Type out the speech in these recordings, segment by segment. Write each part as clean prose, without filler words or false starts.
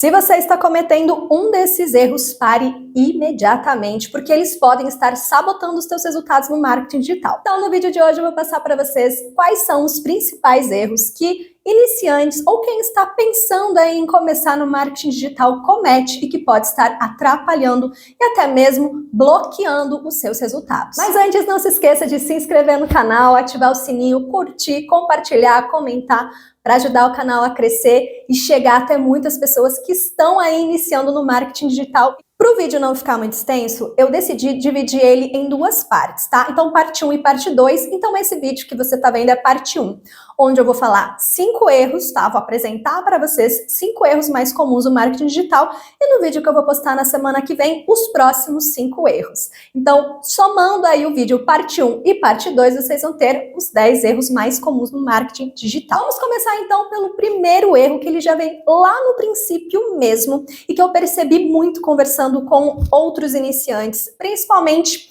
Se você está cometendo um desses erros, pare imediatamente, porque eles podem estar sabotando os seus resultados no marketing digital. Então, no vídeo de hoje eu vou passar para vocês quais são os principais erros que iniciantes ou quem está pensando em começar no marketing digital comete e que pode estar atrapalhando e até mesmo bloqueando os seus resultados. Mas antes, não se esqueça de se inscrever no canal, ativar o sininho, curtir, compartilhar, comentar, para ajudar o canal a crescer e chegar até muitas pessoas que estão aí iniciando no marketing digital. Para o vídeo não ficar muito extenso, eu decidi dividir ele em duas partes, tá? Então, parte 1 e parte 2. Então, esse vídeo que você está vendo é parte 1, onde eu vou falar 5 erros, tá? Vou apresentar para vocês 5 erros mais comuns do marketing digital e no vídeo que eu vou postar na semana que vem, os próximos 5 erros. Então, somando aí o vídeo parte 1 e parte 2, vocês vão ter os 10 erros mais comuns no marketing digital. Vamos começar então pelo primeiro erro, que ele já vem lá no princípio mesmo e que eu percebi muito conversando com outros iniciantes, principalmente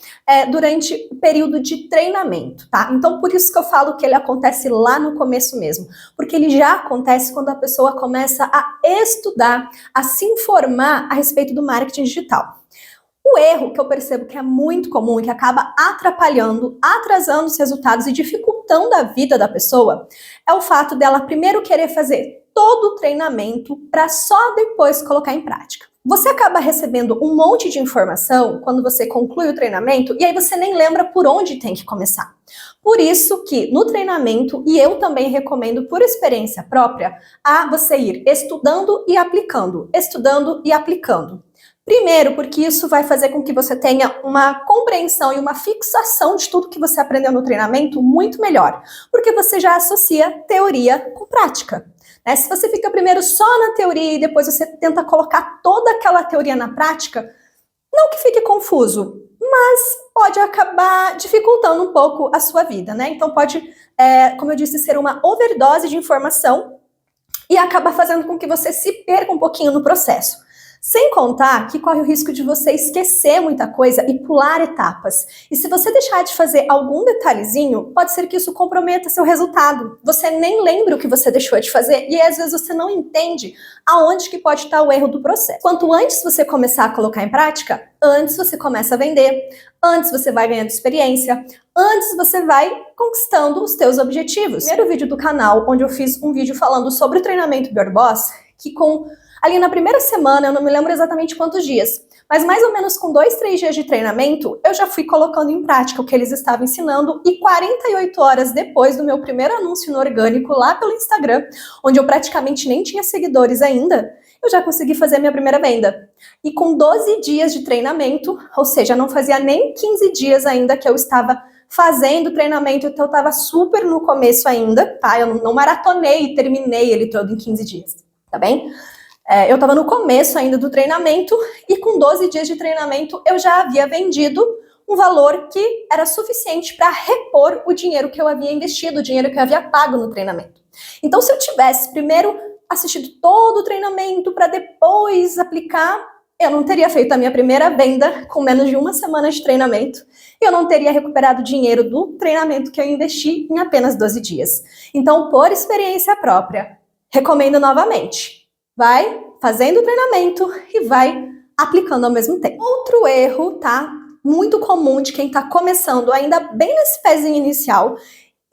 durante o período de treinamento, tá? Então, por isso que eu falo que ele acontece lá no começo mesmo, porque ele já acontece quando a pessoa começa a estudar, a se informar a respeito do marketing digital. O erro que eu percebo que é muito comum e que acaba atrapalhando, atrasando os resultados e dificultando a vida da pessoa é o fato dela primeiro querer fazer todo o treinamento para só depois colocar em prática. Você acaba recebendo um monte de informação quando você conclui o treinamento e aí você nem lembra por onde tem que começar. Por isso que no treinamento, e eu também recomendo por experiência própria, a você ir estudando e aplicando, estudando e aplicando. Primeiro, porque isso vai fazer com que você tenha uma compreensão e uma fixação de tudo que você aprendeu no treinamento muito melhor, porque você já associa teoria com prática. Se você fica primeiro só na teoria e depois você tenta colocar toda aquela teoria na prática, não que fique confuso, mas pode acabar dificultando um pouco a sua vida, né? Então pode, como eu disse, ser uma overdose de informação e acaba fazendo com que você se perca um pouquinho no processo. Sem contar que corre o risco de você esquecer muita coisa e pular etapas. E se você deixar de fazer algum detalhezinho, pode ser que isso comprometa seu resultado. Você nem lembra o que você deixou de fazer e às vezes você não entende aonde que pode estar o erro do processo. Quanto antes você começar a colocar em prática, antes você começa a vender, antes você vai ganhando experiência, antes você vai conquistando os teus objetivos. O primeiro vídeo do canal, onde eu fiz um vídeo falando sobre o treinamento do Your Boss, que ali na primeira semana, eu não me lembro exatamente quantos dias, mas mais ou menos com 2, 3 dias de treinamento, eu já fui colocando em prática o que eles estavam ensinando e 48 horas depois do meu primeiro anúncio no orgânico lá pelo Instagram, onde eu praticamente nem tinha seguidores ainda, eu já consegui fazer minha primeira venda. E com 12 dias de treinamento, ou seja, não fazia nem 15 dias ainda que eu estava fazendo treinamento, então eu estava super no começo ainda, tá? Eu não maratonei e terminei ele todo em 15 dias, tá bem? Eu estava no começo ainda do treinamento e com 12 dias de treinamento eu já havia vendido um valor que era suficiente para repor o dinheiro que eu havia investido, o dinheiro que eu havia pago no treinamento. Então, se eu tivesse primeiro assistido todo o treinamento para depois aplicar, eu não teria feito a minha primeira venda com menos de 1 semana de treinamento e eu não teria recuperado o dinheiro do treinamento que eu investi em apenas 12 dias. Então, por experiência própria, recomendo novamente. Vai fazendo o treinamento e vai aplicando ao mesmo tempo. Outro erro, tá? Muito comum de quem está começando ainda bem nesse pezinho inicial.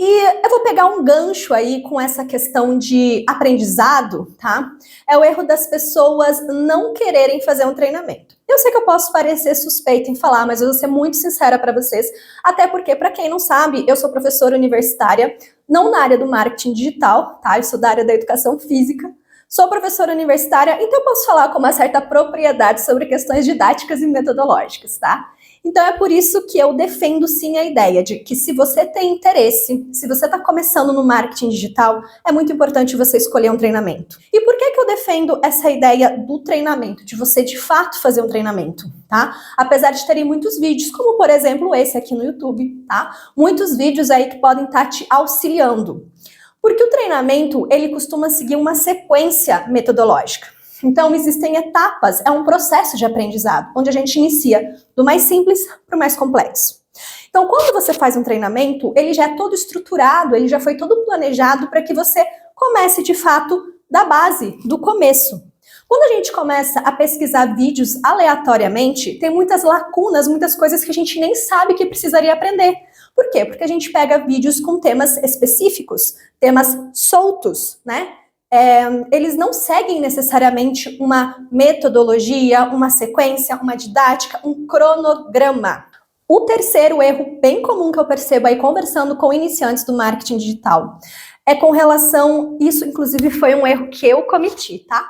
E eu vou pegar um gancho aí com essa questão de aprendizado, tá? É o erro das pessoas não quererem fazer um treinamento. Eu sei que eu posso parecer suspeita em falar, mas eu vou ser muito sincera para vocês, até porque, para quem não sabe, eu sou professora universitária, não na área do marketing digital, tá? Eu sou da área da educação física. Sou professora universitária, então eu posso falar com uma certa propriedade sobre questões didáticas e metodológicas, tá? Então é por isso que eu defendo sim a ideia de que se você tem interesse, se você está começando no marketing digital, é muito importante você escolher um treinamento. E por que eu defendo essa ideia do treinamento, de você de fato fazer um treinamento, tá? Apesar de terem muitos vídeos, como por exemplo esse aqui no YouTube, tá? Muitos vídeos aí que podem estar te auxiliando. Porque o treinamento, ele costuma seguir uma sequência metodológica. Então, existem etapas, é um processo de aprendizado, onde a gente inicia do mais simples para o mais complexo. Então, quando você faz um treinamento, ele já é todo estruturado, ele já foi todo planejado para que você comece, de fato, da base, do começo. Quando a gente começa a pesquisar vídeos aleatoriamente, tem muitas lacunas, muitas coisas que a gente nem sabe que precisaria aprender. Por quê? Porque a gente pega vídeos com temas específicos, temas soltos, né? Eles não seguem necessariamente uma metodologia, uma sequência, uma didática, um cronograma. O terceiro erro bem comum que eu percebo aí conversando com iniciantes do marketing digital é com relação, isso inclusive foi um erro que eu cometi, tá?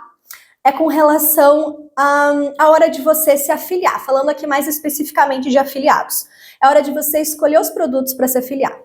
É com relação à hora de você se afiliar, falando aqui mais especificamente de afiliados. É hora de você escolher os produtos para se afiliar.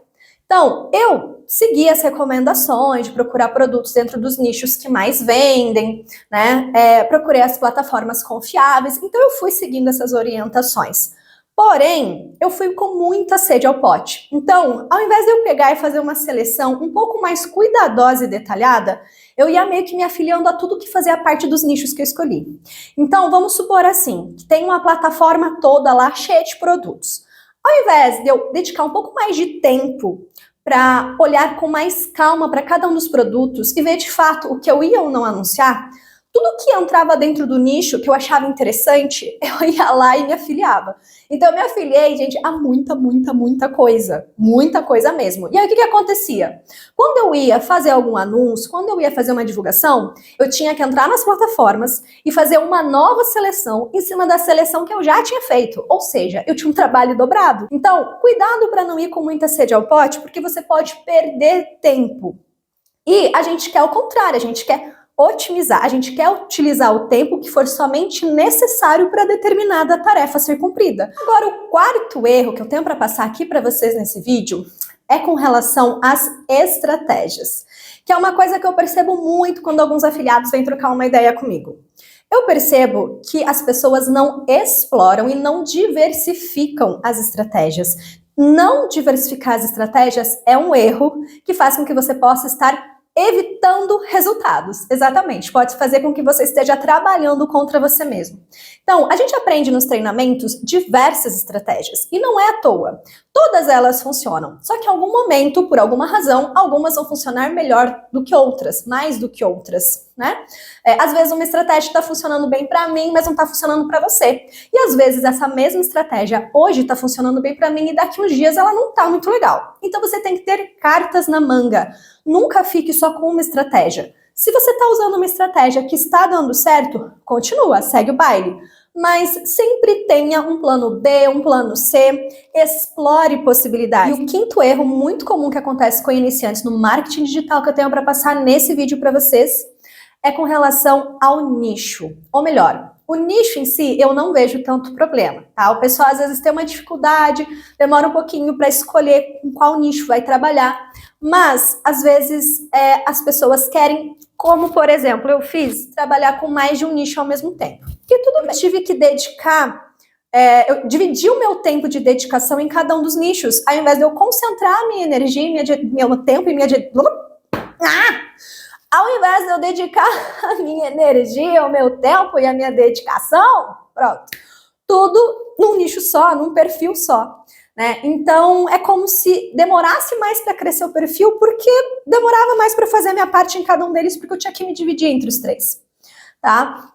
Então, eu segui as recomendações de procurar produtos dentro dos nichos que mais vendem, né? Procurei as plataformas confiáveis, então eu fui seguindo essas orientações. Porém, eu fui com muita sede ao pote. Então, ao invés de eu pegar e fazer uma seleção um pouco mais cuidadosa e detalhada, eu ia meio que me afiliando a tudo que fazia parte dos nichos que eu escolhi. Então, vamos supor assim, que tem uma plataforma toda lá cheia de produtos. Ao invés de eu dedicar um pouco mais de tempo para olhar com mais calma para cada um dos produtos e ver de fato o que eu ia ou não anunciar, tudo que entrava dentro do nicho que eu achava interessante, eu ia lá e me afiliava. Então eu me afiliei, gente, a muita coisa. Muita coisa mesmo. E aí o que acontecia? Quando eu ia fazer algum anúncio, quando eu ia fazer uma divulgação, eu tinha que entrar nas plataformas e fazer uma nova seleção em cima da seleção que eu já tinha feito. Ou seja, eu tinha um trabalho dobrado. Então, cuidado para não ir com muita sede ao pote, porque você pode perder tempo. E a gente quer o contrário, a gente quer otimizar, a gente quer utilizar o tempo que for somente necessário para determinada tarefa ser cumprida. Agora, o quarto erro que eu tenho para passar aqui para vocês nesse vídeo é com relação às estratégias, que é uma coisa que eu percebo muito quando alguns afiliados vêm trocar uma ideia comigo. Eu percebo que as pessoas não exploram e não diversificam as estratégias. Não diversificar as estratégias é um erro que faz com que você possa estar evitando resultados. Exatamente, pode fazer com que você esteja trabalhando contra você mesmo. Então, a gente aprende nos treinamentos diversas estratégias, e não é à toa. Todas elas funcionam, só que em algum momento, por alguma razão, algumas vão funcionar melhor do que outras, mais do que outras, né? Às vezes uma estratégia está funcionando bem para mim, mas não está funcionando para você. E às vezes essa mesma estratégia hoje está funcionando bem para mim e daqui uns dias ela não está muito legal. Então você tem que ter cartas na manga. Nunca fique só com uma estratégia. Se você está usando uma estratégia que está dando certo, continua, segue o baile. Mas sempre tenha um plano B, um plano C, explore possibilidades. E o quinto erro muito comum que acontece com iniciantes no marketing digital que eu tenho para passar nesse vídeo para vocês é com relação ao nicho. Ou melhor, o nicho em si eu não vejo tanto problema, tá? O pessoal às vezes tem uma dificuldade, demora um pouquinho para escolher com qual nicho vai trabalhar, mas às vezes as pessoas querem, como por exemplo eu fiz, trabalhar com mais de um nicho ao mesmo tempo. E tudo bem, eu tive que dedicar, eu dividi o meu tempo de dedicação em cada um dos nichos, ao invés de eu concentrar a minha energia, meu tempo e ao invés de eu dedicar a minha energia, o meu tempo e a minha dedicação, pronto, tudo num nicho só, num perfil só, né? Então, é como se demorasse mais para crescer o perfil, porque demorava mais para fazer a minha parte em cada um deles, porque eu tinha que me dividir entre os três, tá?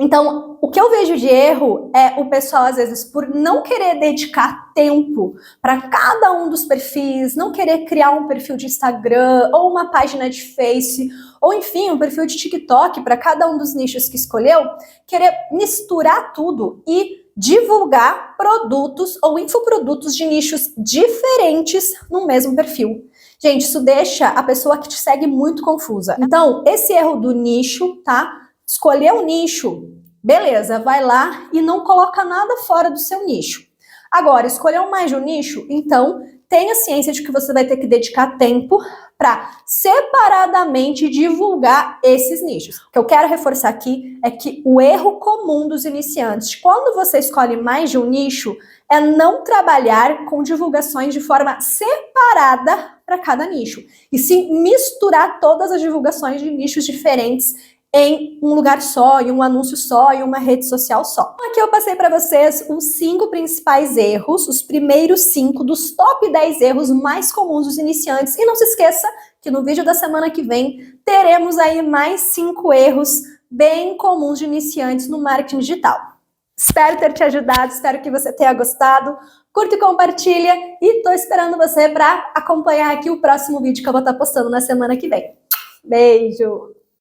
Então, o que eu vejo de erro é o pessoal, às vezes, por não querer dedicar tempo para cada um dos perfis, não querer criar um perfil de Instagram ou uma página de Face, ou enfim, um perfil de TikTok para cada um dos nichos que escolheu, querer misturar tudo e divulgar produtos ou infoprodutos de nichos diferentes no mesmo perfil. Gente, isso deixa a pessoa que te segue muito confusa. Então, esse erro do nicho, tá? Escolher um nicho, beleza, vai lá e não coloca nada fora do seu nicho. Agora, escolheu mais de um nicho, então tenha ciência de que você vai ter que dedicar tempo para separadamente divulgar esses nichos. O que eu quero reforçar aqui é que o erro comum dos iniciantes, quando você escolhe mais de um nicho, é não trabalhar com divulgações de forma separada para cada nicho, e sim misturar todas as divulgações de nichos diferentes em um lugar só, em um anúncio só, em uma rede social só. Aqui eu passei para vocês os 5 principais erros, os primeiros 5 dos top 10 erros mais comuns dos iniciantes. E não se esqueça que no vídeo da semana que vem teremos aí mais 5 erros bem comuns de iniciantes no marketing digital. Espero ter te ajudado, espero que você tenha gostado. Curta e compartilha e tô esperando você para acompanhar aqui o próximo vídeo que eu vou estar postando na semana que vem. Beijo!